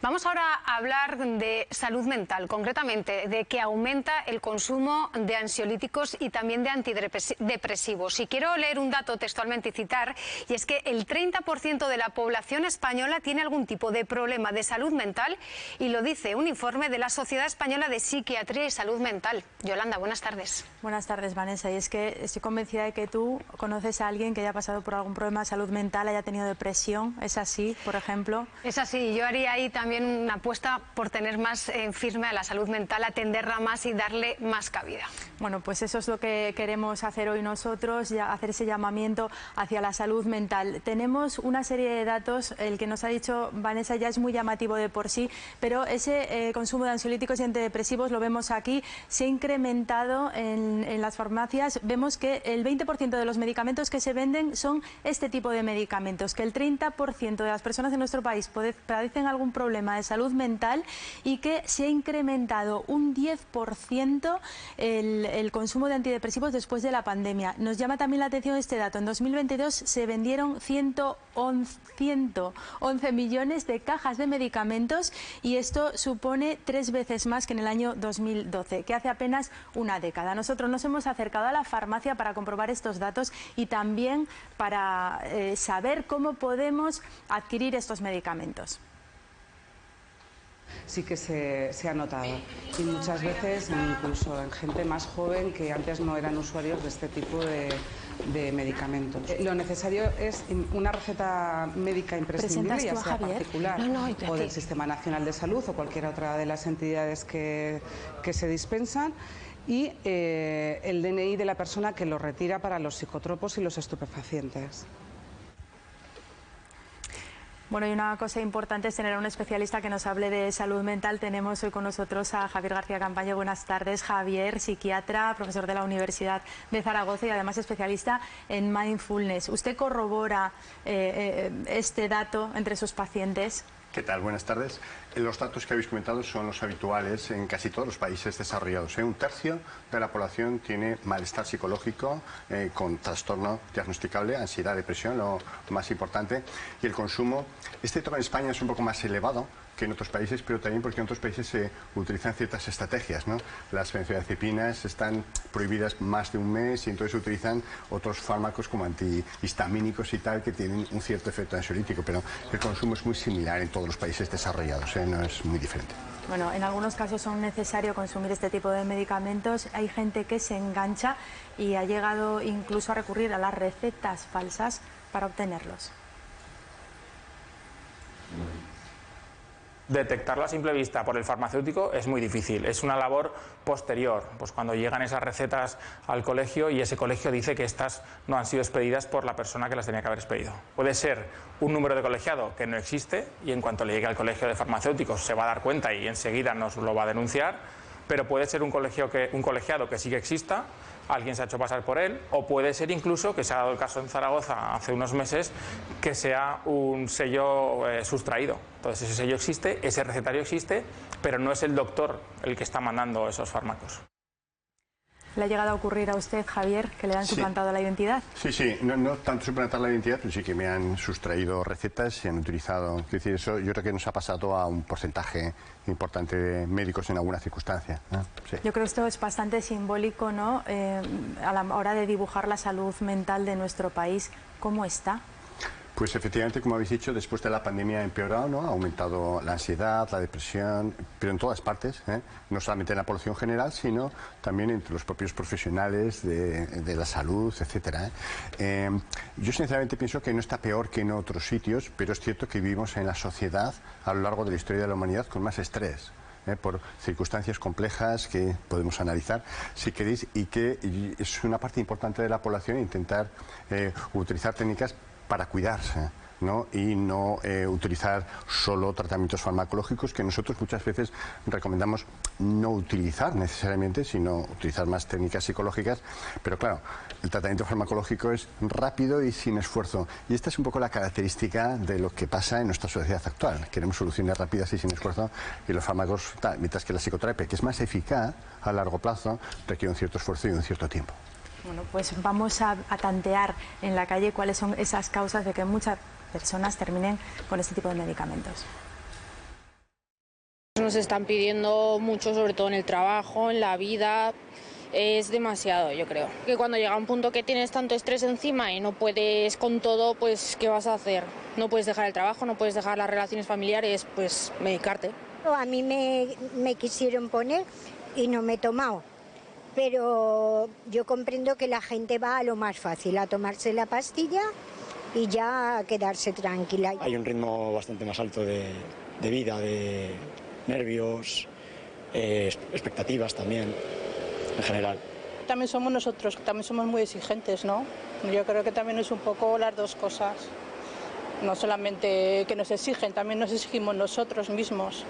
Vamos ahora a hablar de salud mental, concretamente de que aumenta el consumo de ansiolíticos y también de antidepresivos. Y quiero leer un dato textualmente y citar, y es que el 30% de la población española tiene algún tipo de problema de salud mental, y lo dice un informe de la Sociedad Española de Psiquiatría y Salud Mental. Yolanda, buenas tardes. Buenas tardes, Vanessa. Y es que estoy convencida de que tú conoces a alguien que haya pasado por algún problema de salud mental, haya tenido depresión. ¿Es así, por ejemplo? Es así. Yo haría ahí también una apuesta por tener más firme a la salud mental, atenderla más y darle más cabida. Bueno, pues eso es lo que queremos hacer hoy nosotros, hacer ese llamamiento hacia la salud mental. Tenemos una serie de datos, el que nos ha dicho Vanessa ya es muy llamativo de por sí, pero ese consumo de ansiolíticos y antidepresivos, lo vemos aquí, se ha incrementado en las farmacias. Vemos que el 20% de los medicamentos que se venden son este tipo de medicamentos, que el 30% de las personas en nuestro país padecen algún problema de salud mental y que se ha incrementado un 10% el consumo de antidepresivos después de la pandemia. Nos llama también la atención este dato. En 2022 se vendieron 111 millones de cajas de medicamentos y esto supone 3 veces más que en el año 2012, que hace apenas una década. Nosotros nos hemos acercado a la farmacia para comprobar estos datos y también para saber cómo podemos adquirir estos medicamentos. Sí que se ha notado, y muchas veces incluso en gente más joven que antes no eran usuarios de este tipo de medicamentos. Lo necesario es una receta médica imprescindible, ya sea particular o del Sistema Nacional de Salud o cualquier otra de las entidades que se dispensan, y el DNI de la persona que lo retira para los psicotropos y los estupefacientes. Bueno, y una cosa importante es tener a un especialista que nos hable de salud mental. Tenemos hoy con nosotros a Javier García Campaño. Buenas tardes, Javier, psiquiatra, profesor de la Universidad de Zaragoza y además especialista en mindfulness. ¿Usted corrobora este dato entre sus pacientes? ¿Qué tal? Buenas tardes. Los datos que habéis comentado son los habituales en casi todos los países desarrollados. Un tercio de la población tiene malestar psicológico con trastorno diagnosticable, ansiedad, depresión, lo más importante. Y el consumo, este dato en España es un poco más elevado que en otros países, pero también porque en otros países se utilizan ciertas estrategias, ¿no? Las benzodiazepinas están prohibidas más de un mes y entonces se utilizan otros fármacos como antihistamínicos y tal que tienen un cierto efecto ansiolítico, pero el consumo es muy similar en todos los países desarrollados, no es muy diferente. Bueno, en algunos casos son necesarios consumir este tipo de medicamentos. Hay gente que se engancha y ha llegado incluso a recurrir a las recetas falsas para obtenerlos. Detectarlo a simple vista por el farmacéutico es muy difícil, es una labor posterior, pues cuando llegan esas recetas al colegio y ese colegio dice que estas no han sido expedidas por la persona que las tenía que haber expedido. Puede ser un número de colegiado que no existe y en cuanto le llegue al colegio de farmacéuticos se va a dar cuenta y enseguida nos lo va a denunciar, pero puede ser un colegiado que sí que exista, alguien se ha hecho pasar por él, o puede ser incluso, que se ha dado el caso en Zaragoza hace unos meses, que sea un sello sustraído. Entonces ese sello existe, ese recetario existe, pero no es el doctor el que está mandando esos fármacos. ¿Le ha llegado a ocurrir a usted, Javier, que le han suplantado la identidad? Sí, no tanto suplantar la identidad, pero sí que me han sustraído recetas y han utilizado. Es decir, eso yo creo que nos ha pasado a un porcentaje importante de médicos en alguna circunstancia, ¿no? Sí. Yo creo que esto es bastante simbólico, ¿no? A la hora de dibujar la salud mental de nuestro país. ¿Cómo está? Pues efectivamente, como habéis dicho, después de la pandemia ha empeorado, ¿no? Ha aumentado la ansiedad, la depresión, pero en todas partes, no solamente en la población general, sino también entre los propios profesionales de la salud, etcétera. Yo sinceramente pienso que no está peor que en otros sitios, pero es cierto que vivimos en la sociedad a lo largo de la historia de la humanidad con más estrés. Por circunstancias complejas que podemos analizar, si queréis, y que es una parte importante de la población intentar utilizar técnicas para cuidarse, ¿no? Y no utilizar solo tratamientos farmacológicos, que nosotros muchas veces recomendamos no utilizar necesariamente, sino utilizar más técnicas psicológicas, pero claro, el tratamiento farmacológico es rápido y sin esfuerzo, y esta es un poco la característica de lo que pasa en nuestra sociedad actual. Queremos soluciones rápidas y sin esfuerzo, y los fármacos, mientras que la psicoterapia, que es más eficaz a largo plazo, requiere un cierto esfuerzo y un cierto tiempo. Bueno, pues vamos a tantear en la calle cuáles son esas causas de que muchas personas terminen con este tipo de medicamentos. nos están pidiendo mucho, sobre todo en el trabajo, en la vida. Es demasiado, yo creo. Que cuando llega un punto que tienes tanto estrés encima y no puedes con todo, pues ¿qué vas a hacer? No puedes dejar el trabajo, no puedes dejar las relaciones familiares, pues medicarte. A mí me quisieron poner y no me he tomado. Pero yo comprendo que la gente va a lo más fácil, a tomarse la pastilla y ya a quedarse tranquila. Hay un ritmo bastante más alto de vida, de nervios, expectativas también, en general. También somos nosotros, también somos muy exigentes, ¿no? Yo creo que también es un poco las dos cosas. No solamente que nos exigen, también nos exigimos nosotros mismos.